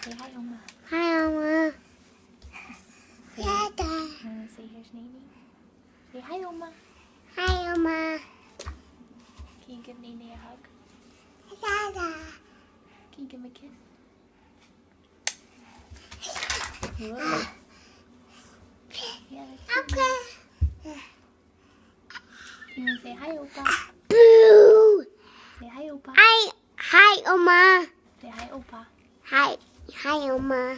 Say hi, Oma. Hi, Oma. Say here's Nene. Say hi, Oma. Hi, Oma. Can you give Nene a hug? Dada. Can you give him a kiss? Whoa. Yeah, that's cute. Okay. You want to say hi, Opa? Boo. Say hi, Opa. Hi, Oma. Say hi, Opa. Hi, Oma.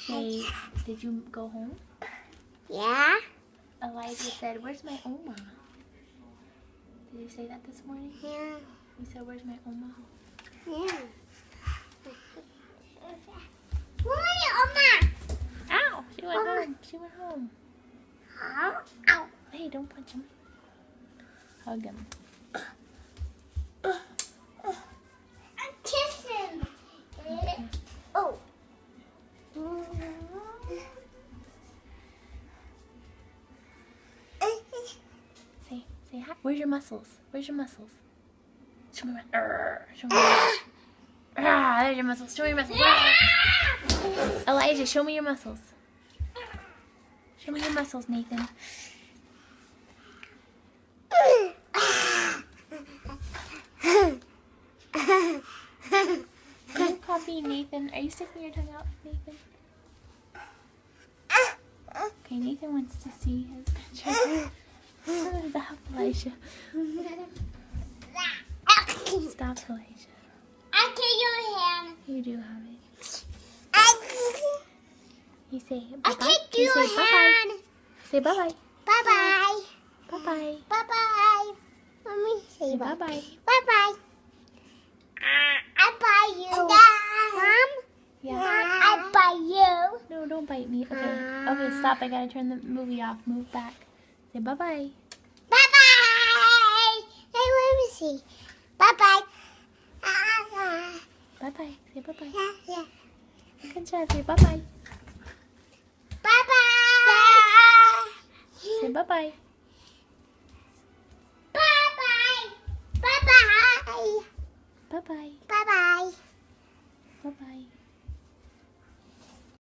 Say, did you go home? Yeah. Elijah said, where's my Oma? Did you say that this morning? Yeah. You said, where's my Oma? Yeah. Where's Oma? Ow! She went Oma. home. She went home. Ow. Ow. Hey, don't punch him. Hug him. Kiss him. Okay. Oh. Say hi. Where's your muscles? Where's your muscles? Show me my. Show me my. There's your muscles. Show me your muscles. Elijah, show me your muscles. Show me your muscles, Nathan. Are you copying Nathan? Are you sticking your tongue out, Nathan? Okay, Nathan wants to see his picture. Stop, Elijah. Stop, Elijah. I get your hand. You do have it. I You say bye-bye. take You your say bye-bye. hand. Say bye-bye. Bye-bye. Bye-bye. Bye-bye. Mommy, say Say bye. bye-bye. Bye-bye. I buy you. Mom? Yeah. I buy you. No, don't bite me. Okay. Okay, stop. I gotta turn the movie off. Move back. Say bye-bye. Bye-bye. Hey, let me see. Bye-bye. Bye-bye. Say bye-bye. Yeah. Good job. Say bye-bye. Bye-bye. Say bye-bye. Bye-bye. Bye-bye. Bye-bye. Bye-bye. Bye-bye.